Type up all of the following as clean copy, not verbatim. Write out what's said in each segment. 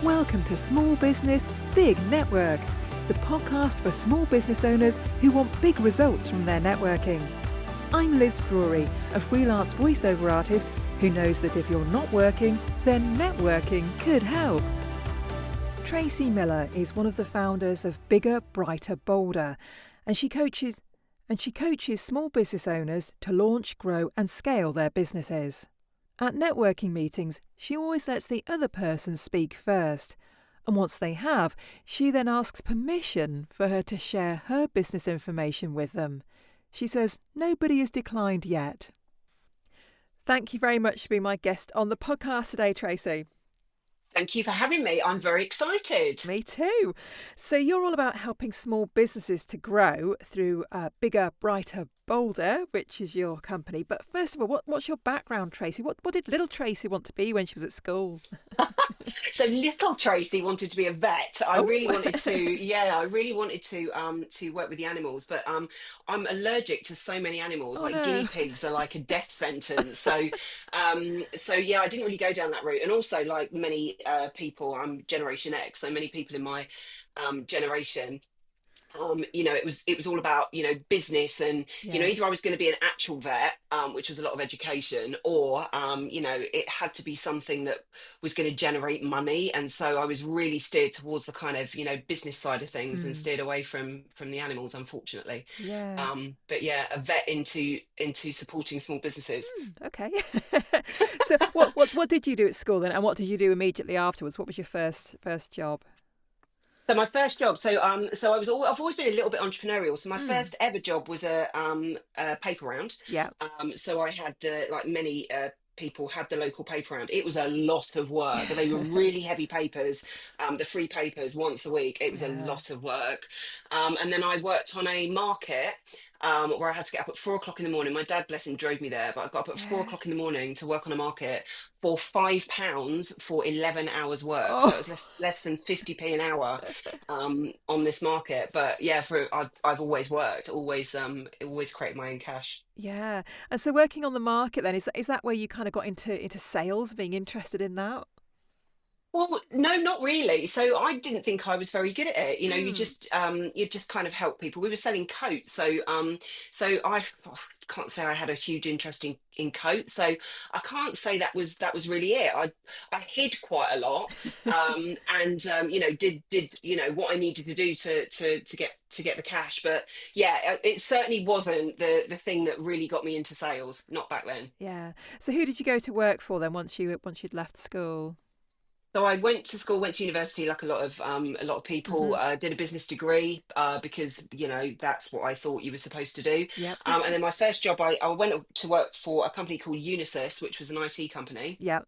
Welcome to Small Business, Big Network, the podcast for small business owners who want big results from their networking. I'm Liz Drury, a freelance voiceover artist who knows that if you're not working, then networking could help. Tracey Miller is one of the founders of Bigger, Brighter, Bolder, and she coaches small business owners to launch, grow and scale their businesses. At networking meetings, she always lets the other person speak first. And once they have, she then asks permission for her to share her business information with them. She says nobody has declined yet. Thank you very much for being my guest on the podcast today, Tracey. Thank you for having me. I'm very excited. Me too. So you're all about helping small businesses to grow through Bigger, Brighter, Bolder, which is your company. But first of all, what's your background, Tracey? What did little Tracey want to be when she was at school? So little Tracey wanted to be a vet. I really wanted to work with the animals, but I'm allergic to so many animals. Guinea pigs are like a death sentence. So yeah, I didn't really go down that route. And also, like many people, I'm Generation X, so many people in my generation. It was all about, business and, either I was going to be an actual vet, which was a lot of education, or, it had to be something that was going to generate money. And so I was really steered towards the kind of, business side of things and steered away from the animals, unfortunately. Yeah. But yeah, a vet into supporting small businesses. Okay. So what did you do at school then? And what did you do immediately afterwards? What was your first job? So my first job, I've always been a little bit entrepreneurial. So my first ever job was a paper round. Yeah. So I had many people had the local paper round. It was a lot of work. They were really heavy papers, the free papers once a week. It was a lot of work. And then I worked on a market where I had to get up at 4 o'clock in the morning. My dad, bless him, drove me there, but I got up at 4 o'clock in the morning to work on a market for £5 for 11 hours work. So it was less than 50p an hour on this market. But yeah, I've always worked, always created my own cash. Yeah. And so working on the market then, is that where you kind of got into sales, being interested in that? Well, no, not really. So I didn't think I was very good at it. You just kind of help people. We were selling coats, so I can't say I had a huge interest in coats. So I can't say that was really it. I hid quite a lot, and did what I needed to do to get the cash. But yeah, it certainly wasn't the thing that really got me into sales. Not back then. Yeah. So who did you go to work for then once you'd left school? So I went to university like a lot of people. Did a business degree because that's what I thought you were supposed to do. Yep. And then my first job, I went to work for a company called Unisys, which was an IT company. Yep.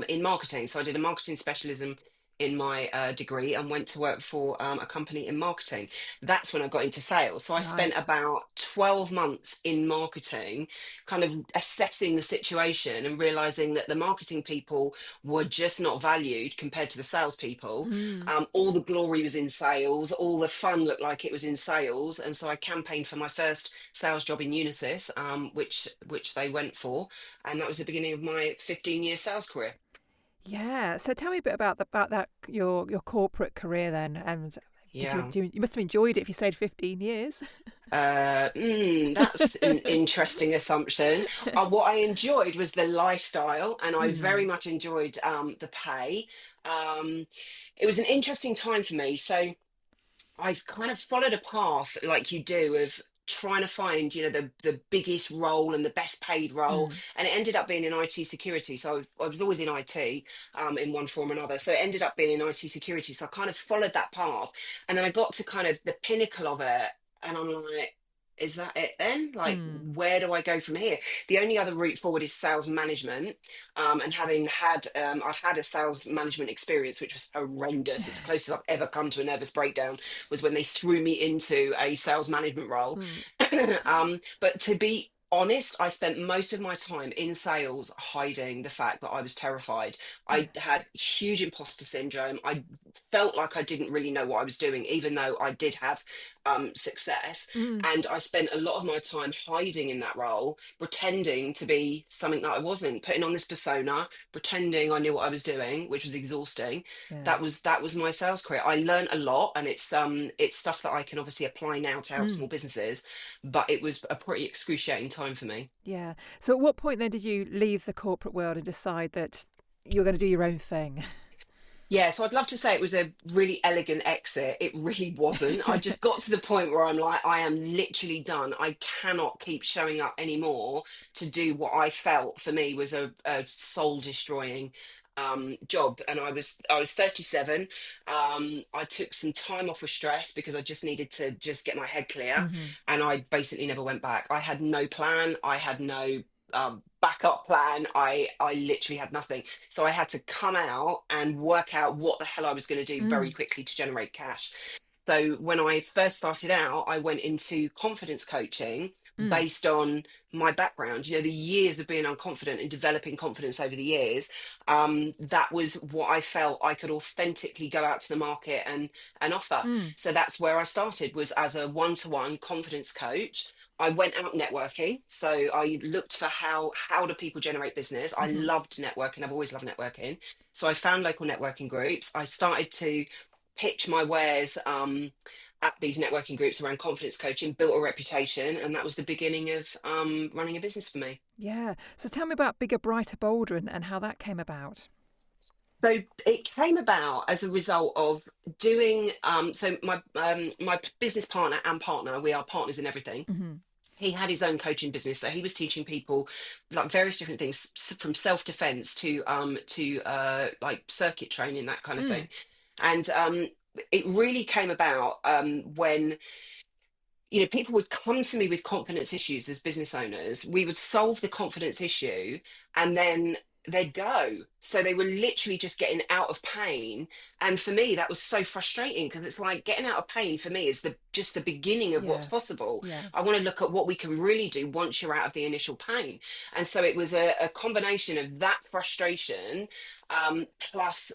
In marketing. So I did a marketing specialism in my degree and went to work for a company in marketing. That's when I got into sales. So I spent about 12 months in marketing, kind of assessing the situation and realizing that the marketing people were just not valued compared to the salespeople. All the glory was in sales, all the fun looked like it was in sales. And so I campaigned for my first sales job in Unisys, which they went for. And that was the beginning of my 15-year sales career. Yeah. So tell me a bit about that your corporate career then, and Yeah. you must have enjoyed it if you stayed 15 years. That's an interesting assumption. What I enjoyed was the lifestyle, and I very much enjoyed the pay. It was an interesting time for me. So I've kind of followed a path like you do of trying to find the biggest role and the best paid role, and it ended up being in IT security. So I was always in IT in one form or another, so it ended up being in IT security. So I kind of followed that path, and then I got to kind of the pinnacle of it, and I'm like, is that it then? Like, where do I go from here? The only other route forward is sales management. And having had, I've had a sales management experience, which was horrendous. It's the closest I've ever come to a nervous breakdown was when they threw me into a sales management role. But to be honest, I spent most of my time in sales hiding the fact that I was terrified. I Yeah. had huge imposter syndrome. I felt like I didn't really know what I was doing, even though I did have success. Mm. And I spent a lot of my time hiding in that role, pretending to be something that I wasn't, putting on this persona, pretending I knew what I was doing, which was exhausting. Yeah. That was my sales career. I learned a lot, and it's stuff that I can obviously apply now to help Mm. small businesses, but it was a pretty excruciating time for me. Yeah. So at what point then did you leave the corporate world and decide that you were going to do your own thing? Yeah, so I'd love to say it was a really elegant exit. It really wasn't. I just got to the point where I'm like, I am literally done. I cannot keep showing up anymore to do what I felt for me was a soul destroying job. And I was 37. I took some time off with stress because I just needed to just get my head clear. Hmm. And I basically never went back. I had no plan. I had no backup plan. I literally had nothing. So I had to come out and work out what the hell I was going to do very Mm. quickly to generate cash. So when I first started out, I went into confidence coaching Mm. based on my background. You know, the years of being unconfident and developing confidence over the years. That was what I felt I could authentically go out to the market and offer. Mm. So that's where I started, was as a one-to-one confidence coach. I went out networking. So I looked for how do people generate business. I Hmm. loved networking. I've always loved networking. So I found local networking groups. I started to pitch my wares at these networking groups around confidence coaching, built a reputation, and that was the beginning of running a business for me. Yeah. So tell me about Bigger, Brighter, Bolder and how that came about. So it came about as a result of doing. So my business partner and partner, we are partners in everything. Hmm. He had his own coaching business, so he was teaching people like various different things, from self-defense to like circuit training, that kind of thing. Mm. And it really came about when people would come to me with confidence issues as business owners. We would solve the confidence issue, and then they'd go. So they were literally just getting out of pain. And for me, that was so frustrating, because it's like getting out of pain for me is just the beginning of what's Yeah. possible. Yeah. I want to look at what we can really do once you're out of the initial pain. And so it was a combination of that frustration, plus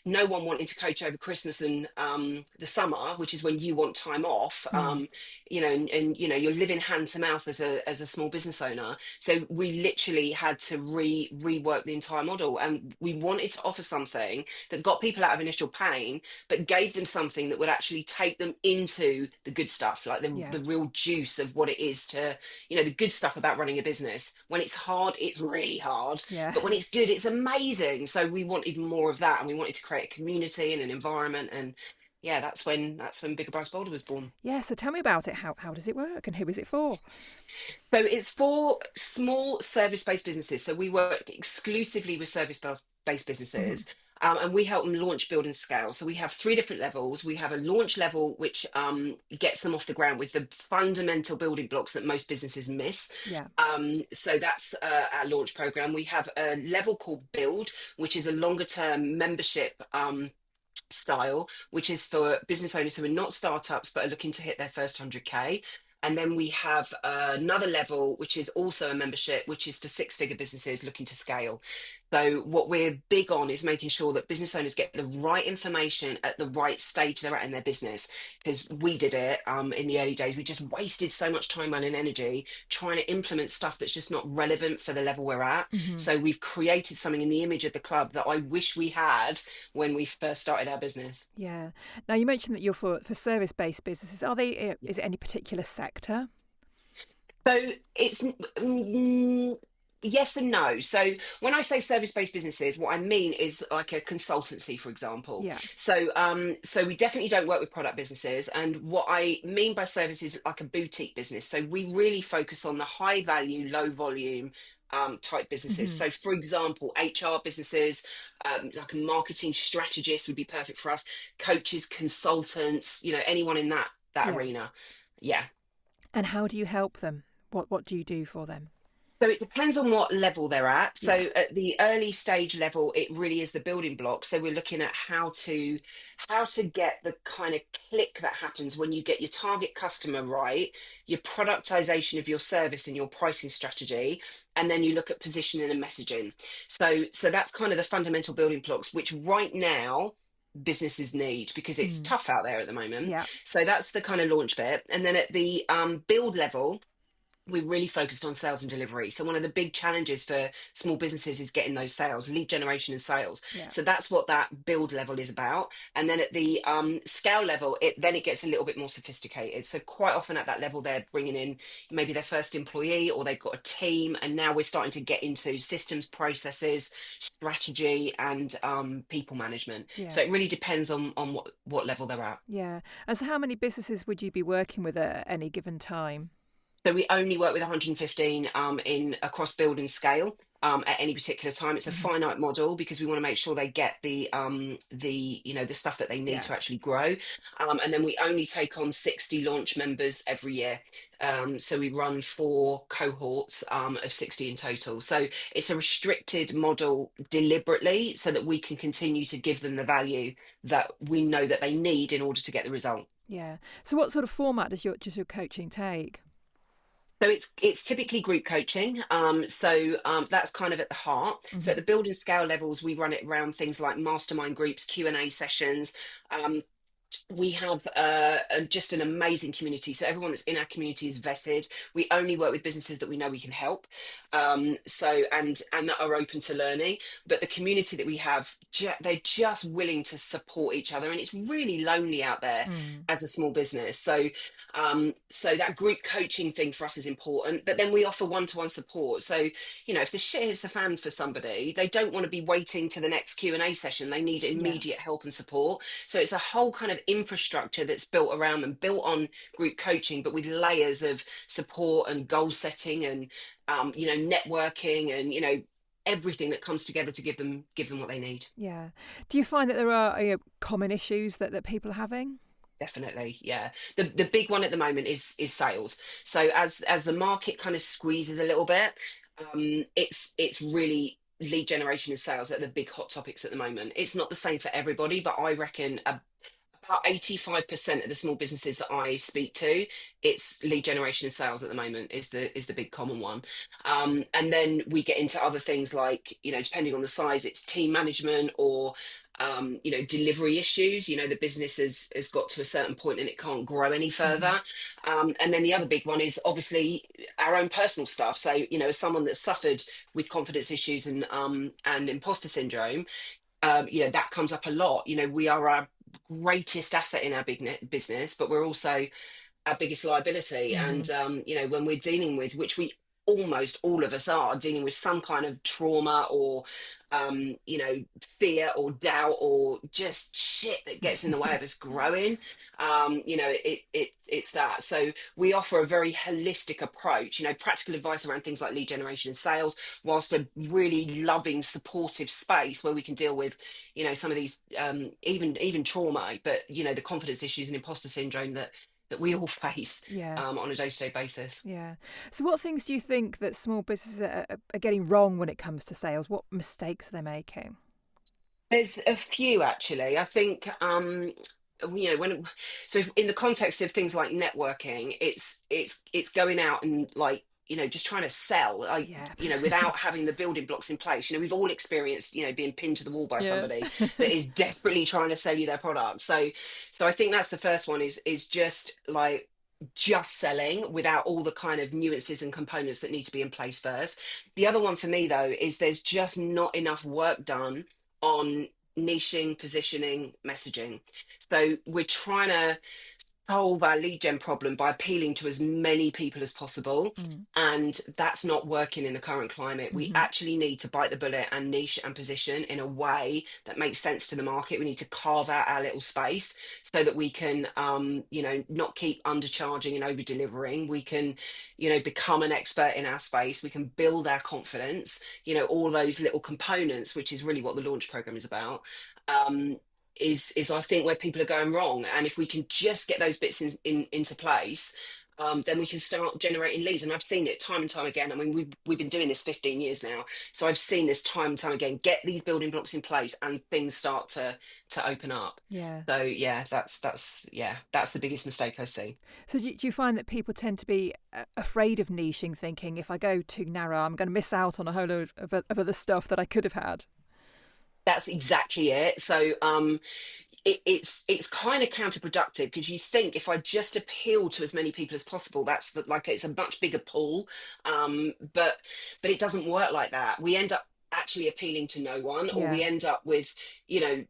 no one wanting to coach over Christmas and the summer, which is when you want time off. Mm. And you're living hand to mouth as a small business owner. So we literally had to rework the entire model, and we wanted to offer something that got people out of initial pain, but gave them something that would actually take them into the good stuff, like the Yeah. the real juice of what it is to, the good stuff about running a business. When it's hard, it's really hard, Yeah. but when it's good, it's amazing. So we wanted more of that, and we wanted to create a community and an environment. And yeah, that's when Bigger Brass Boulder was born. Yeah. So tell me about it. How does it work and who is it for? So it's for small service-based businesses. So we work exclusively with service-based Hmm. businesses, and we help them launch, build, and scale. So we have three different levels. We have a launch level, which gets them off the ground with the fundamental building blocks that most businesses miss. Yeah. So that's our launch program. We have a level called Build, which is a longer-term membership. Style, which is for business owners who are not startups but are looking to hit their first 100K. And then we have another level, which is also a membership, which is for six-figure businesses looking to scale. So what we're big on is making sure that business owners get the right information at the right stage they're at in their business. Because we did it in the early days. We just wasted so much time, money, and energy trying to implement stuff that's just not relevant for the level we're at. Hmm. So we've created something in the image of the club that I wish we had when we first started our business. Yeah. Now you mentioned that you're for service based businesses. Are they? Is it any particular sector? So it's yes and no. So when I say service-based businesses, what I mean is like a consultancy, for example. Yeah. So we definitely don't work with product businesses. And what I mean by service is like a boutique business. So we really focus on the high value, low volume type businesses. Hmm. So, for example, HR businesses, like a marketing strategist would be perfect for us. Coaches, consultants, anyone in that Yeah. arena. Yeah. And how do you help them? What do you do for them? So it depends on what level they're at. Yeah. So at the early stage level, it really is the building blocks. So we're looking at how to get the kind of click that happens when you get your target customer right, your productization of your service and your pricing strategy, and then you look at positioning and messaging. So that's kind of the fundamental building blocks, which right now businesses need because it's Mm. tough out there at the moment. Yeah. So that's the kind of launch bit. And then at the build level, we really focused on sales and delivery. So one of the big challenges for small businesses is getting those sales, lead generation and sales. Yeah. So that's what that build level is about. And then at the scale level, it gets a little bit more sophisticated. So quite often at that level, they're bringing in maybe their first employee or they've got a team. And now we're starting to get into systems, processes, strategy, and people management. Yeah. So it really depends on what level they're at. Yeah. And so how many businesses would you be working with at any given time? So we only work with 115 in across build and scale at any particular time. It's a Hmm. finite model because we want to make sure they get the the stuff that they need Yeah. to actually grow. And then we only take on 60 launch members every year. So we run 4 cohorts of 60 in total. So it's a restricted model deliberately so that we can continue to give them the value that we know that they need in order to get the result. Yeah. So what sort of format does your coaching take? So it's typically group coaching. That's kind of at the heart. So Hmm. at the build and scale levels, we run it around things like mastermind groups, Q&A sessions. We have just an amazing community. So everyone that's in our community is vetted. We only work with businesses that we know we can help. And that are open to learning. But the community that we have, they're just willing to support each other, and it's really lonely out there Mm. as a small business. So that group coaching thing for us is important. But then we offer one-to-one support. So if the shit hits the fan for somebody, they don't want to be waiting to the next Q&A session. They need Yeah. immediate help and support. So it's a whole kind of infrastructure that's built around them, built on group coaching, but with layers of support and goal setting and networking and everything that comes together to give them what they need. Yeah. Do you find that there are common issues that people are having? Definitely, yeah. The big one at the moment is sales. So as the market kind of squeezes a little bit, it's really lead generation and sales that are the big hot topics at the moment. It's not the same for everybody, but I reckon about 85% of the small businesses that I speak to, it's lead generation and sales at the moment is the big common one. And then we get into other things like, depending on the size, it's team management or delivery issues. The business has got to a certain point and it can't grow any Hmm. further. And then the other big one is obviously our own personal stuff. So, as someone that's suffered with confidence issues and imposter syndrome, that comes up a lot. We are our greatest asset in our big business, but we're also our biggest liability. Hmm. And when we're dealing with, which we almost all of us are dealing with some kind of trauma or fear or doubt or just shit that gets in the way of us growing. It's that. So we offer a very holistic approach, practical advice around things like lead generation and sales, whilst a really loving supportive space where we can deal with some of these even trauma, but the confidence issues and imposter syndrome that we all face Yeah. on a day-to-day basis. Yeah. So, what things do you think that small businesses are getting wrong when it comes to sales? What mistakes are they making? There's a few actually. I think when so in the context of things like networking, it's going out and like just trying to sell like Yeah. without having the building blocks in place. We've all experienced being pinned to the wall by Yes. somebody that is desperately trying to sell you their product. So I think that's the first one is just selling without all the kind of nuances and components that need to be in place first. The other one for me though is there's just not enough work done on niching, positioning, messaging. So we're trying to solve our lead gen problem by appealing to as many people as possible. Mm. And that's not working in the current climate. We Hmm. actually need to bite the bullet and niche and position in a way that makes sense to the market. We need to carve out our little space so that we can, not keep undercharging and over delivering. We can, become an expert in our space. We can build our confidence, all those little components, which is really what the launch program is about. Um, is I think where people are going wrong, and if we can just get those bits into place, then we can start generating leads. And I've seen it time and time again. I mean, we've been doing this 15 years now, so I've seen this time and time again. Get these building blocks in place, and things start to open up. Yeah. So yeah, that's the biggest mistake I see. So do you find that people tend to be afraid of niching, thinking if I go too narrow, I'm going to miss out on a whole load of other stuff that I could have had? That's exactly it. So it's kind of counterproductive, because you think if I just appeal to as many people as possible, like it's a much bigger pool. But it doesn't work like that. We end up actually appealing to no one, or Yeah. we end up with,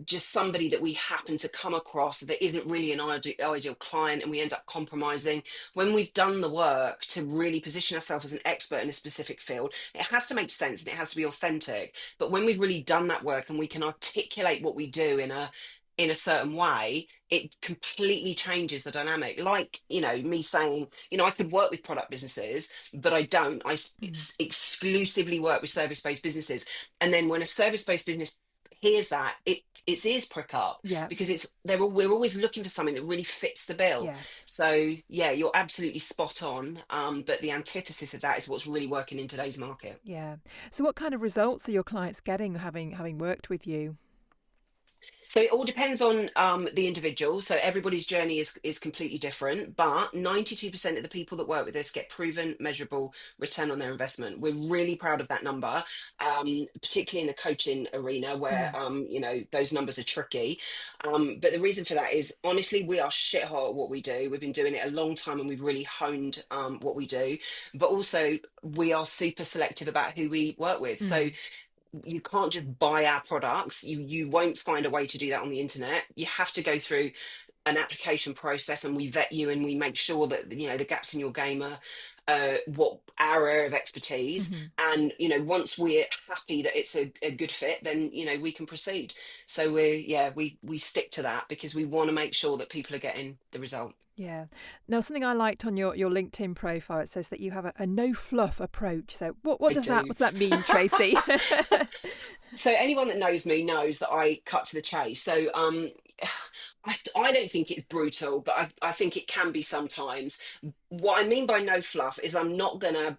just somebody that we happen to come across that isn't really an ideal client, and we end up compromising. When we've done the work to really position ourselves as an expert in a specific field, it has to make sense and it has to be authentic. But when we've really done that work and we can articulate what we do in a certain way, it completely changes the dynamic. Like, me saying, I could work with product businesses, but I don't. Mm. Exclusively work with service-based businesses. And then when a service-based business hears that, its ears prick up, Yeah. because we're always looking for something that really fits the bill. Yes. So yeah, you're absolutely spot on. But the antithesis of that is what's really working in today's market. Yeah. So what kind of results are your clients getting having worked with you? So it all depends on the individual. So everybody's journey is completely different, but 92% of the people that work with us get proven, measurable return on their investment. We're really proud of that number, particularly in the coaching arena where, Mm. those numbers are tricky. But the reason for that is, honestly, we are shit hot at what we do. We've been doing it a long time, and we've really honed what we do. But also, we are super selective about who we work with. So Mm. you can't just buy our products. You won't find a way to do that on the internet. You have to go through an application process, and we vet you, and we make sure that the gaps in your game are what our area of expertise. Hmm. And once we're happy that it's a good fit, then we can proceed. So we stick to that, because we want to make sure that people are getting the result. Yeah. Now, something I liked on your LinkedIn profile, it says that you have a no fluff approach. So what I does that do. what's that mean, Tracy? So anyone that knows me knows that I cut to the chase. So I don't think it's brutal, but I think it can be sometimes. What I mean by no fluff is, I'm not gonna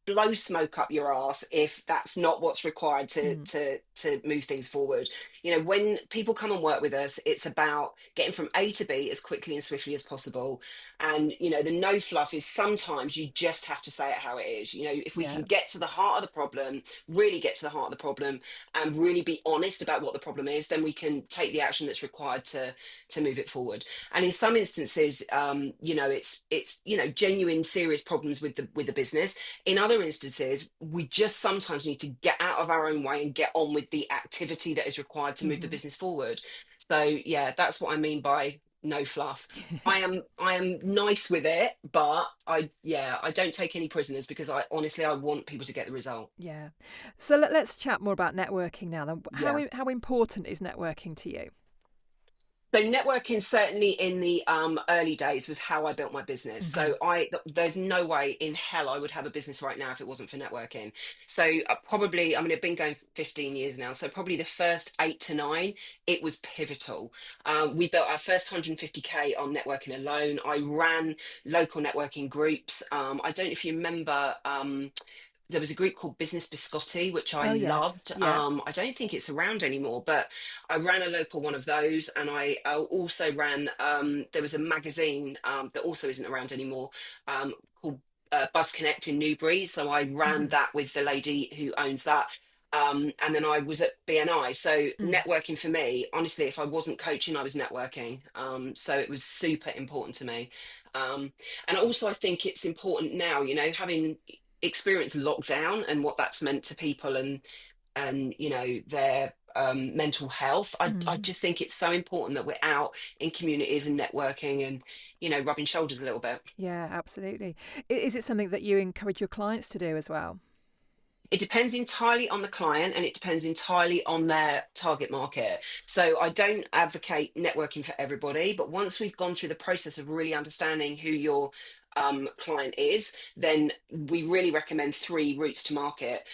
blow smoke up your ass if that's not what's required to Mm. move things forward. When people come and work with us, it's about getting from A to B as quickly and swiftly as possible. And the no fluff is, sometimes you just have to say it how it is. If we Yeah. can get to the heart of the problem, really get to the heart of the problem, and really be honest about what the problem is, then we can take the action that's required to move it forward. And in some instances, it's genuine serious problems with the business. In other instances, we just sometimes need to get out of our own way and get on with the activity that is required to move the Hmm. business forward. So yeah, that's what I mean by no fluff. I am nice with it, but I don't take any prisoners, because I honestly, I want people to get the result. Yeah. So let's chat more about networking now. Then, Yeah. how important is networking to you? So networking, certainly in the early days, was how I built my business. Hmm. So there's no way in hell I would have a business right now if it wasn't for networking. So probably, I mean, I've been going 15 years now. So probably the first 8 to 9, it was pivotal. We built our first 150K on networking alone. I ran local networking groups. I don't know if you remember. There was a group called Business Biscotti, which I Oh yes. loved. Yeah. I don't think it's around anymore, but I ran a local one of those, and I also ran. There was a magazine that also isn't around anymore, called Buzz Connect in Newbury. So I ran Hmm. that with the lady who owns that. And then I was at BNI. So Mm. networking for me, honestly, if I wasn't coaching, I was networking. So it was super important to me. And also, I think it's important now, having experienced lockdown and what that's meant to people, and their mental health. I Mm. just think it's so important that we're out in communities and networking, and rubbing shoulders a little bit. Yeah, absolutely. Is it something that you encourage your clients to do as well? It depends entirely on the client, and it depends entirely on their target market. So I don't advocate networking for everybody, but once we've gone through the process of really understanding who your client is, then we really recommend 3 routes to market.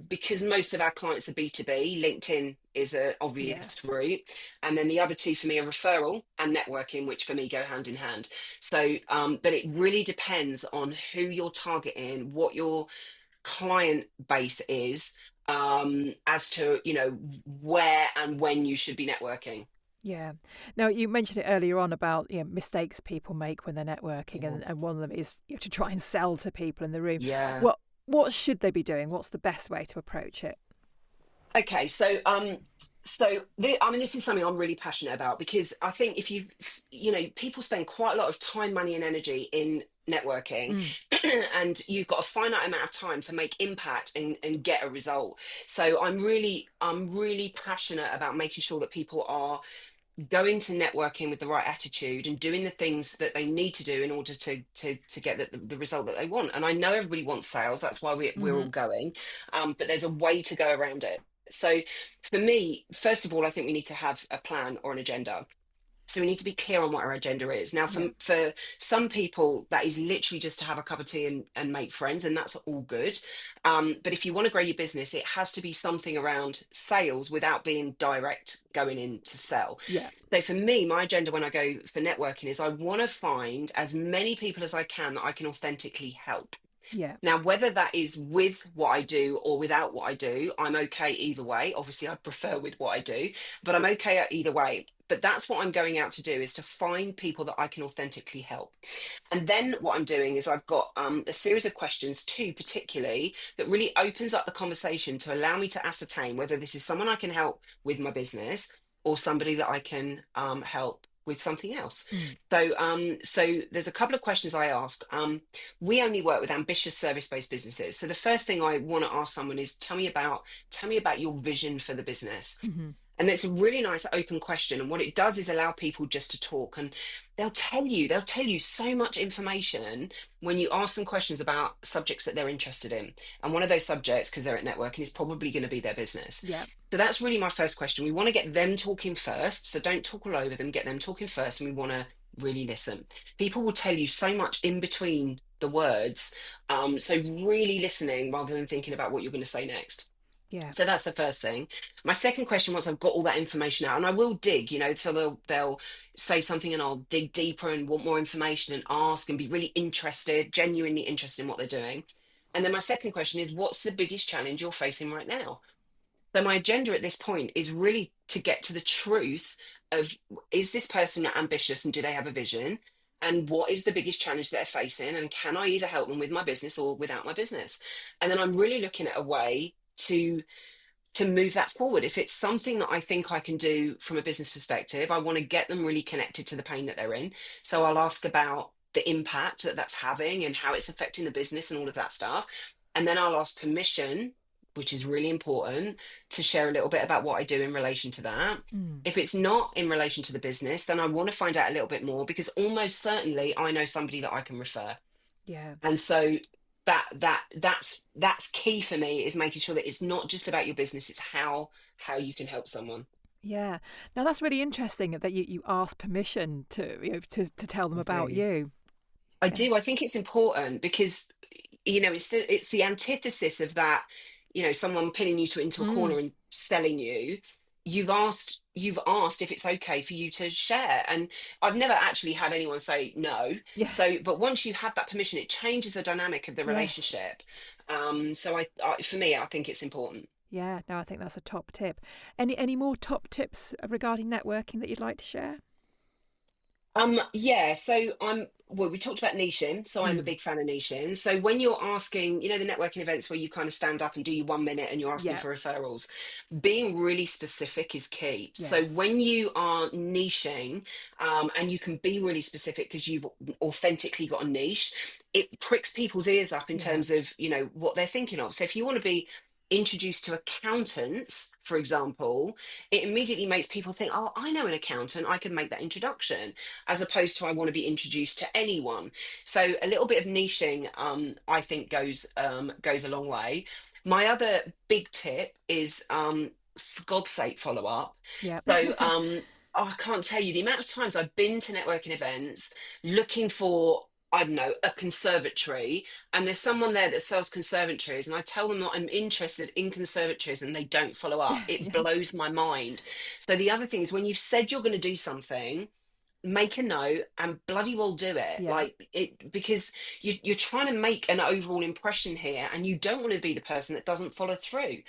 Because most of our clients are B2B, LinkedIn is an Yeah. obvious route. And then the other two for me are referral and networking, which for me go hand in hand. So, but it really depends on who you're targeting, what your client base is, as to, where and when you should be networking. Yeah. Now, you mentioned it earlier on about mistakes people make when they're networking, Yeah. and one of them is to try and sell to people in the room. Yeah. What should they be doing? What's the best way to approach it? Okay, I mean, this is something I'm really passionate about because I think if people spend quite a lot of time, money, and energy in networking, Mm. and you've got a finite amount of time to make impact and get a result. So I'm really passionate about making sure that people are going to networking with the right attitude and doing the things that they need to do in order to get the result that they want. And I know everybody wants sales, that's why we're Hmm. all going, but there's a way to go around it. So for me, first of all, I think we need to have a plan or an agenda. So we need to be clear on what our agenda is. Now, Yeah. for some people, that is literally just to have a cup of tea and make friends, and that's all good. But if you want to grow your business, it has to be something around sales without being direct going in to sell. Yeah. So for me, my agenda when I go for networking is I want to find as many people as I can that I can authentically help. Yeah. Now, whether that is with what I do or without what I do, I'm okay either way. Obviously, I prefer with what I do, but I'm okay at either way. But that's what I'm going out to do, is to find people that I can authentically help. And then what I'm doing is I've got a series of questions, two particularly, that really opens up the conversation to allow me to ascertain whether this is someone I can help with my business or somebody that I can help with something else. Mm. So there's a couple of questions I ask. We only work with ambitious service-based businesses. So the first thing I want to ask someone is, tell me about your vision for the business. Hmm. And it's a really nice open question. And what it does is allow people just to talk, and they'll tell you so much information when you ask them questions about subjects that they're interested in. And one of those subjects, because they're at networking, is probably going to be their business. Yeah. So that's really my first question. We want to get them talking first. So don't talk all over them, get them talking first. And we want to really listen. People will tell you so much in between the words. So really listening rather than thinking about what you're going to say next. Yeah. So that's the first thing. My second question, once I've got all that information out, and I will dig, so they'll say something and I'll dig deeper and want more information and ask and be really interested, genuinely interested in what they're doing. And then my second question is, what's the biggest challenge you're facing right now? So my agenda at this point is really to get to the truth of, is this person ambitious and do they have a vision? And what is the biggest challenge they're facing? And can I either help them with my business or without my business? And then I'm really looking at a way to move that forward. If it's something that I think I can do from a business perspective, I want to get them really connected to the pain that they're in. So I'll ask about the impact that that's having and how it's affecting the business and all of that stuff. And then I'll ask permission, which is really important, to share a little bit about what I do in relation to that. Mm. If it's not in relation to the business, then I want to find out a little bit more, because almost certainly I know somebody that I can refer. Yeah. And so that's key for me, is making sure that it's not just about your business, it's how you can help someone. Yeah. Now, that's really interesting that you ask permission to to tell them I about do. you. I Yeah. do. I think it's important because it's the antithesis of that, someone pinning you into a Mm. corner and selling you. You've asked if it's okay for you to share. And I've never actually had anyone say no. Yeah. So, but once you have that permission, it changes the dynamic of the Yes. relationship. So for me, I think it's important. Yeah. No, I think that's a top tip. Any more top tips regarding networking that you'd like to share? Yeah, so we talked about niching, so I'm a Mm. big fan of niching. So when you're asking, the networking events where you kind of stand up and do your 1 minute and you're asking Yeah. for referrals, being really specific is key. So Yes. when you are niching, and you can be really specific because you've authentically got a niche, it pricks people's ears up in Yeah. terms of, what they're thinking of. So if you want to be introduced to accountants, for example, it immediately makes people think, oh, I know an accountant, I can make that introduction, as opposed to I want to be introduced to anyone. So a little bit of niching, I think goes a long way. My other big tip is, for God's sake, follow up. Yeah. So I can't tell you the amount of times I've been to networking events looking for I don't know, a conservatory, and there's someone there that sells conservatories, and I tell them that I'm interested in conservatories and they don't follow up. It Yeah. blows my mind. So the other thing is, when you've said you're going to do something, make a note and bloody well do it, Yeah. like it, because you're trying to make an overall impression here, and you don't want to be the person that doesn't follow through.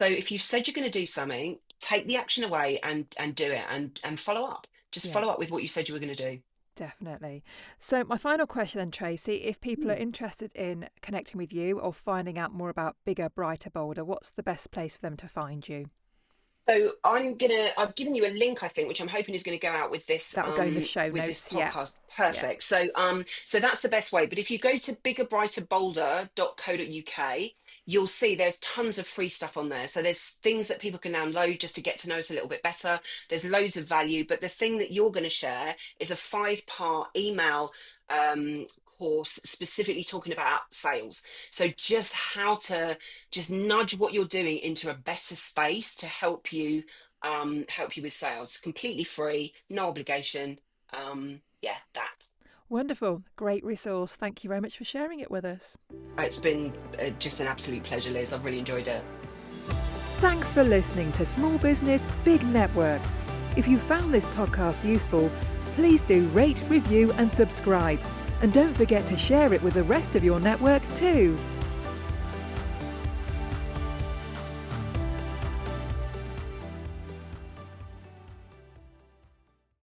So if you've said you're going to do something, take the action away and do it, and follow up. Just Yeah. follow up with what you said you were going to do. Definitely. So, my final question then, Tracy, if people are Hmm. interested in connecting with you or finding out more about Bigger, Brighter, Bolder, what's the best place for them to find you? So I've given you a link, I think, which I'm hoping is going to go out That will go in the show with this notes. Yeah. podcast. Yeah. Perfect. So that's the best way. But if you go to biggerbrighterbolder.co.uk, you'll see there's tons of free stuff on there. So there's things that people can download just to get to know us a little bit better. There's loads of value, but the thing that you're going to share is a 5-part email course specifically talking about sales. So just how to just nudge what you're doing into a better space to help you with sales. Completely free, no obligation. Yeah, that. Wonderful. Great resource. Thank you very much for sharing it with us. It's been just an absolute pleasure, Liz. I've really enjoyed it. Thanks for listening to Small Business Big Network. If you found this podcast useful, please do rate, review and subscribe. And don't forget to share it with the rest of your network too.